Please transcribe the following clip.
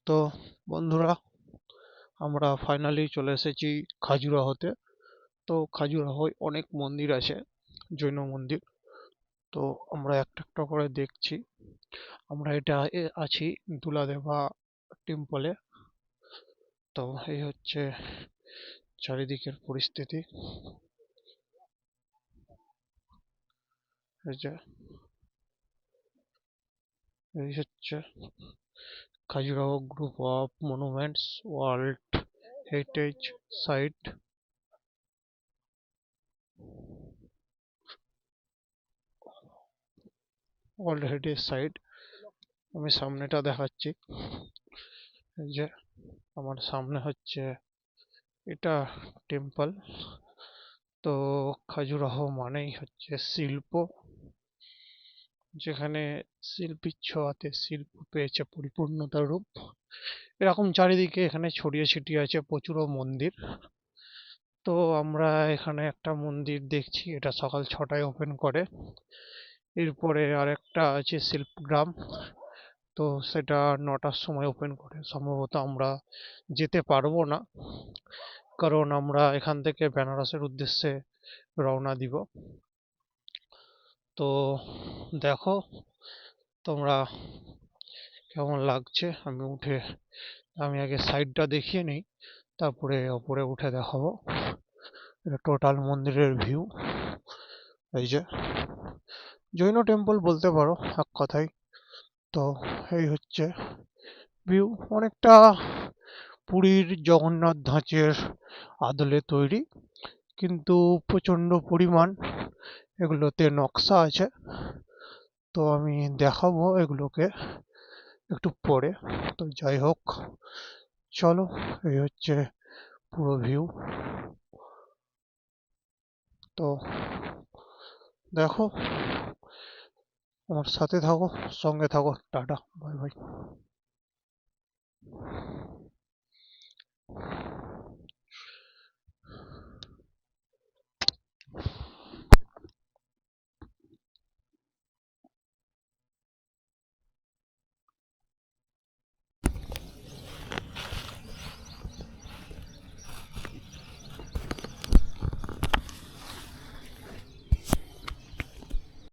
তো বন্ধুরা, আমরা ফাইনালি চলে এসেছি খাজুরাহোতে। তো খাজুরাহোয় অনেক মন্দির আছে, জৈন মন্দির। তো আমরা একটা একটা করে দেখছি। আমরা আছি দুলাদেবা টেম্পলে। তো এই হচ্ছে চারিদিকের পরিস্থিতি। এই যে এই হচ্ছে Khajuraho group of monuments world heritage site. World heritage site. আমি সামনেটা দেখাচ্ছি। এই যে আমার সামনে হচ্ছে এটা টেম্পল। তো খাজুরাহো মানেই হচ্ছে শিল্প, যেখানে শিল্পীর ছোঁয়াতে শিল্প পেয়েছে পরিপূর্ণতার রূপ। এরকম চারিদিকে এখানে ছড়িয়ে ছিটিয়ে আছে প্রচুর মন্দির। তো আমরা এখানে একটা মন্দির দেখছি, এটা সকাল 6টায় ওপেন করে। এরপরে আরেকটা আছে শিল্পগ্রাম, তো সেটা 9টার সময় ওপেন করে। সম্ভবত আমরা যেতে পারবো না, কারণ আমরা এখান থেকে বেনারসের উদ্দেশ্যে রওনা দিব। তো দেখো তোমরা কেমন লাগছে। আমি আগে সাইডটা দেখিয়ে নিই, তারপরে ওপরে উঠে দেখাবো। এটা টোটাল মন্দিরের ভিউ। এই যে জৈন টেম্পল বলতে পারো এক কথায়। তো এই হচ্ছে ভিউ। অনেকটা পুরীর জগন্নাথ ধাঁচের আদলে তৈরি, কিন্তু প্রচন্ড পরিমাণ এগুলোতে নকশা আছে। তো আমি দেখাবো এগুলোকে একটু পরে। তো যাই হোক, চলো, এই হচ্ছে পুরো ভিউ। তো দেখো, আমার সাথে থাকো, সঙ্গে থাকো। Tata, bye bye.